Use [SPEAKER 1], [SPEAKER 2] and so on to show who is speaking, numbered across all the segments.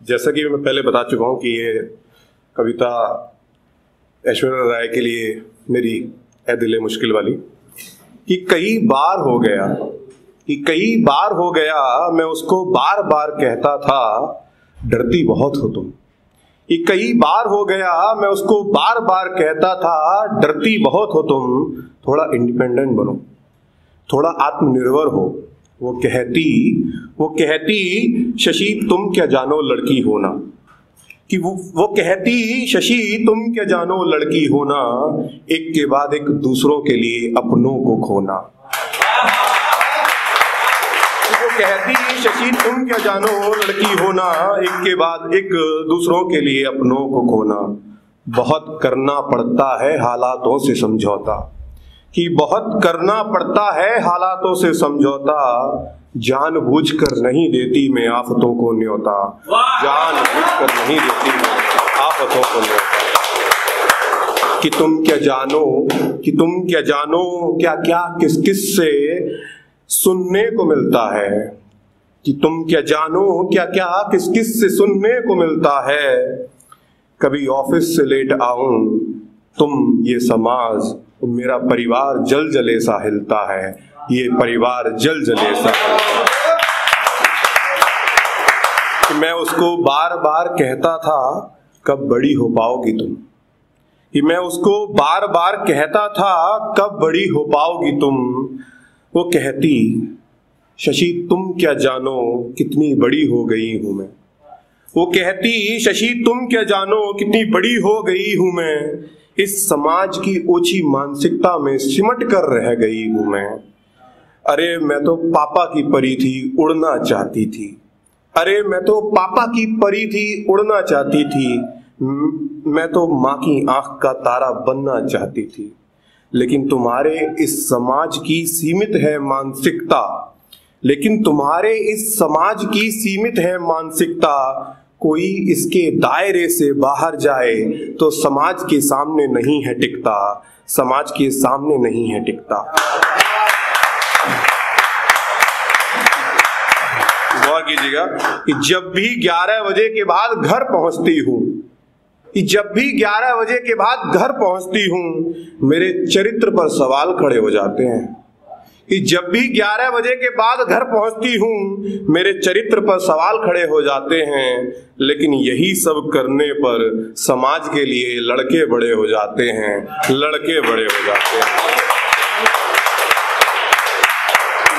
[SPEAKER 1] जैसा कि मैं पहले बता चुका हूँ कि ये कविता ऐश्वर्या राय के लिए मेरी है दिले मुश्किल वाली। कि कई बार हो गया मैं उसको बार बार कहता था डरती बहुत हो तुम। कि कई बार हो गया मैं उसको बार बार कहता था डरती बहुत हो तुम, थोड़ा इंडिपेंडेंट बनो, थोड़ा आत्मनिर्भर हो। वो कहती शशि तुम क्या जानो लड़की होना। कि वो कहती शशि तुम क्या जानो लड़की होना, एक के बाद एक दूसरों के लिए अपनों को खोना। वो कहती शशि तुम क्या जानो लड़की होना, एक के बाद एक दूसरों के लिए अपनों को खोना। बहुत करना पड़ता है हालातों से समझौता। कि बहुत करना पड़ता है हालातों से समझौता, जानबूझकर नहीं देती मैं आफतों को न्योता। जानबूझकर नहीं देती मैं आफतों को न्योता। कि तुम क्या जानो क्या क्या किस किस से सुनने को मिलता है। कि तुम क्या जानो क्या क्या किस किस से सुनने को मिलता है। कभी ऑफिस से लेट आऊं तुम ये समाज, मेरा परिवार जल जले सा हिलता है। ये परिवार जल जले सा हिलता है। कि मैं उसको बार बार कहता था कब बड़ी हो पाओगी तुम। कि मैं उसको बार बार कहता था कब बड़ी हो पाओगी तुम। वो कहती शशि तुम क्या जानो कितनी बड़ी हो गई हूं मैं। वो कहती शशि तुम क्या जानो कितनी बड़ी हो गई हूं मैं। इस समाज की ऊंची मानसिकता में सिमट कर रह गई हूं मैं। अरे मैं तो पापा की परी थी उड़ना चाहती थी। अरे मैं तो पापा की परी थी उड़ना चाहती थी। मैं तो माँ की आंख का तारा बनना चाहती थी। लेकिन तुम्हारे इस समाज की सीमित है मानसिकता। लेकिन तुम्हारे इस समाज की सीमित है मानसिकता। कोई इसके दायरे से बाहर जाए तो समाज के सामने नहीं है टिकता। समाज के सामने नहीं है टिकता। गौर कीजिएगा कि जब भी 11 बजे के बाद घर पहुंचती हूं, जब भी 11 बजे के बाद घर पहुंचती हूं, मेरे चरित्र पर सवाल खड़े हो जाते हैं। कि जब भी 11 बजे के बाद घर पहुंचती हूं, मेरे चरित्र पर सवाल खड़े हो जाते हैं। लेकिन यही सब करने पर समाज के लिए लड़के बड़े हो जाते हैं। लड़के बड़े हो जाते हैं।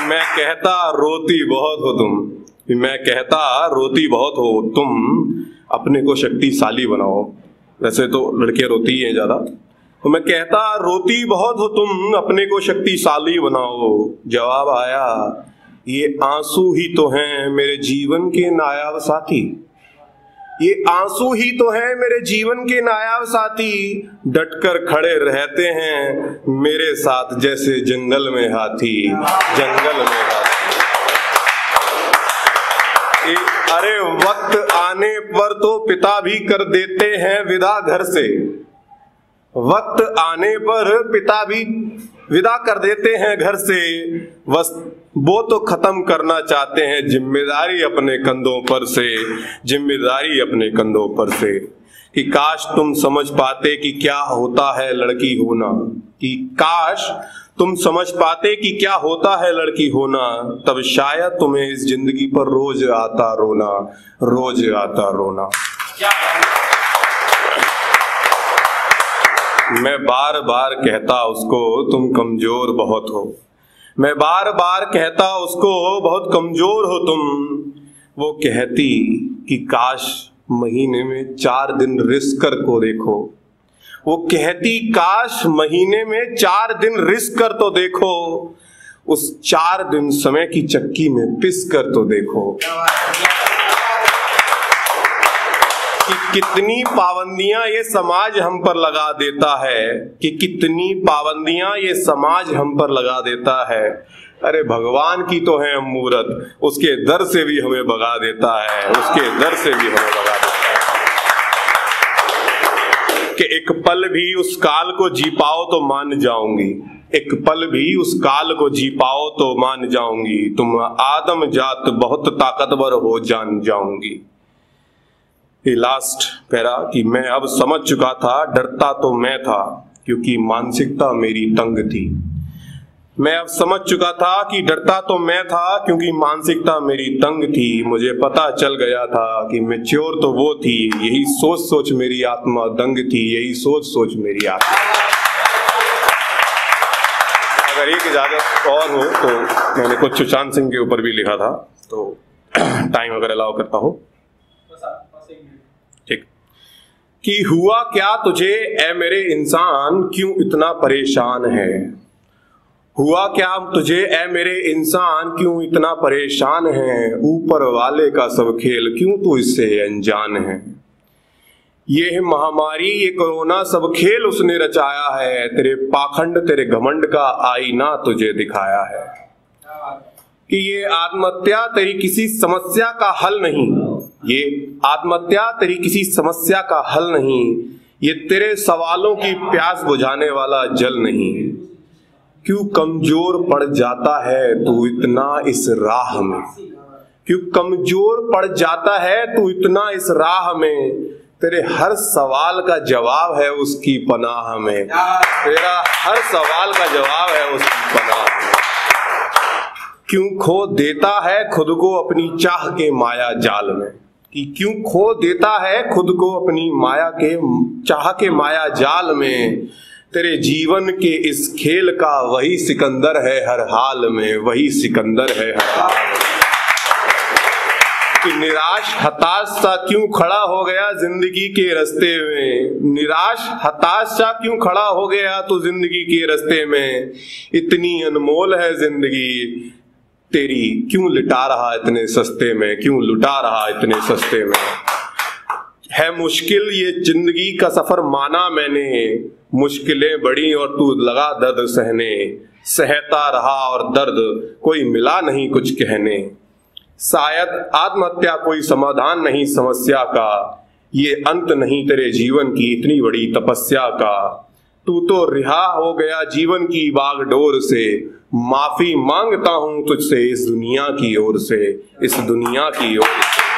[SPEAKER 1] मैं कहता रोती बहुत हो तुम। मैं कहता रोती बहुत हो तुम, अपने को शक्तिशाली बनाओ। वैसे तो लड़के रोती हैं ज्यादा। तो मैं कहता रोती बहुत हो तुम, अपने को शक्तिशाली बनाओ। जवाब आया ये आंसू ही तो हैं मेरे जीवन के नायाब साथी। ये आंसू ही तो हैं मेरे जीवन के नायाब साथी। डटकर खड़े रहते हैं मेरे साथ जैसे जंगल में हाथी। जंगल में हाथी। अरे वक्त आने पर तो पिता भी कर देते हैं विदा घर से। वक्त आने पर पिता भी विदा कर देते हैं घर से। बस वो तो खत्म करना चाहते हैं जिम्मेदारी अपने कंधों पर से। जिम्मेदारी अपने कंधों पर से। कि काश तुम समझ पाते कि क्या होता है लड़की होना। कि काश तुम समझ पाते कि क्या होता है लड़की होना। तब शायद तुम्हें इस जिंदगी पर रोज आता रोना। रोज आता रोना। मैं बार बार कहता उसको तुम कमजोर बहुत हो। मैं बार बार कहता उसको बहुत कमजोर हो तुम। वो कहती कि काश महीने में 4 दिन रिस्क कर को देखो। वो कहती काश महीने में 4 दिन रिस्क कर तो देखो। उस 4 दिन समय की चक्की में पिस कर तो देखो। कि कितनी पाबंदियां ये समाज हम पर लगा देता है। कि कितनी पाबंदियां ये समाज हम पर लगा देता है। अरे भगवान की तो है मूरत, उसके दर से भी हमें भगा देता है। उसके दर से भी हमें भगा देता है। कि एक पल भी उस काल को जी पाओ तो मान जाऊंगी। एक पल भी उस काल को जी पाओ तो मान जाऊंगी। तुम आदम जात बहुत ताकतवर हो जान जाऊंगी। ये लास्ट पैरा कि मैं अब समझ चुका था, डरता तो मैं था क्योंकि मानसिकता मेरी तंग थी। मैं अब समझ चुका था कि डरता तो मैं था क्योंकि मानसिकता मेरी तंग थी। मुझे पता चल गया था कि मैच्योर तो वो थी, यही सोच सोच मेरी आत्मा दंग थी, यही सोच सोच मेरी आत्मा। अगर एक इजाजत और हो तो मैंने कुछ सुशांत सिंह के ऊपर भी लिखा था, तो टाइम अगर अलाउ करता हो। ठीक। कि हुआ क्या तुझे ए मेरे इंसान, क्यों इतना परेशान है? हुआ क्या तुझे ए मेरे इंसान, क्यों इतना परेशान है? ऊपर वाले का सब खेल, क्यों तू इससे अनजान है? ये महामारी, ये कोरोना, सब खेल उसने रचाया है। तेरे पाखंड, तेरे घमंड का आईना तुझे दिखाया है। कि ये आत्महत्या तेरी किसी समस्या का हल नहीं, ये आत्महत्या तेरी किसी समस्या का हल नहीं, ये तेरे सवालों की प्यास बुझाने वाला जल नहीं। क्यों कमजोर पड़ जाता है तू इतना इस राह में? क्यों कमजोर पड़ जाता है तू इतना इस राह में? तेरे हर सवाल का जवाब है उसकी पनाह में। तेरा हर सवाल का जवाब है उसकी पनाह में। क्यों खो देता है खुद को अपनी चाह के माया जाल में? कि क्यों खो देता है खुद को अपनी माया के चाह के माया जाल में? तेरे जीवन के इस खेल का वही सिकंदर है हर हाल में, वही सिकंदर है हर हाल में। कि निराश हताश सा क्यों खड़ा हो गया जिंदगी के रास्ते में? निराश हताश सा क्यों खड़ा हो गया तू जिंदगी के रास्ते में? इतनी अनमोल है जिंदगी तेरी, क्यों लुटा रहा इतने सस्ते में? क्यों लुटा रहा इतने सस्ते में? है मुश्किल ये जिंदगी का सफर माना मैंने, मुश्किलें बड़ी और तू लगा दर्द सहने। सहता रहा और दर्द कोई मिला नहीं कुछ कहने। शायद आत्महत्या कोई समाधान नहीं समस्या का, ये अंत नहीं तेरे जीवन की इतनी बड़ी तपस्या का। तू तो रिहा हो गया जीवन की बागडोर से, माफी मांगता हूं तुझसे इस दुनिया की ओर से, इस दुनिया की ओर से।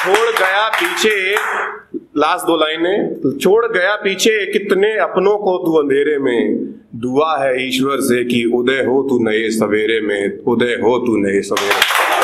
[SPEAKER 1] छोड़ गया पीछे, लास्ट दो लाइनें, छोड़ गया पीछे कितने अपनों को तू अंधेरे में। दुआ है ईश्वर से कि उदय हो तू नए सवेरे में, उदय हो तू नए सवेरे।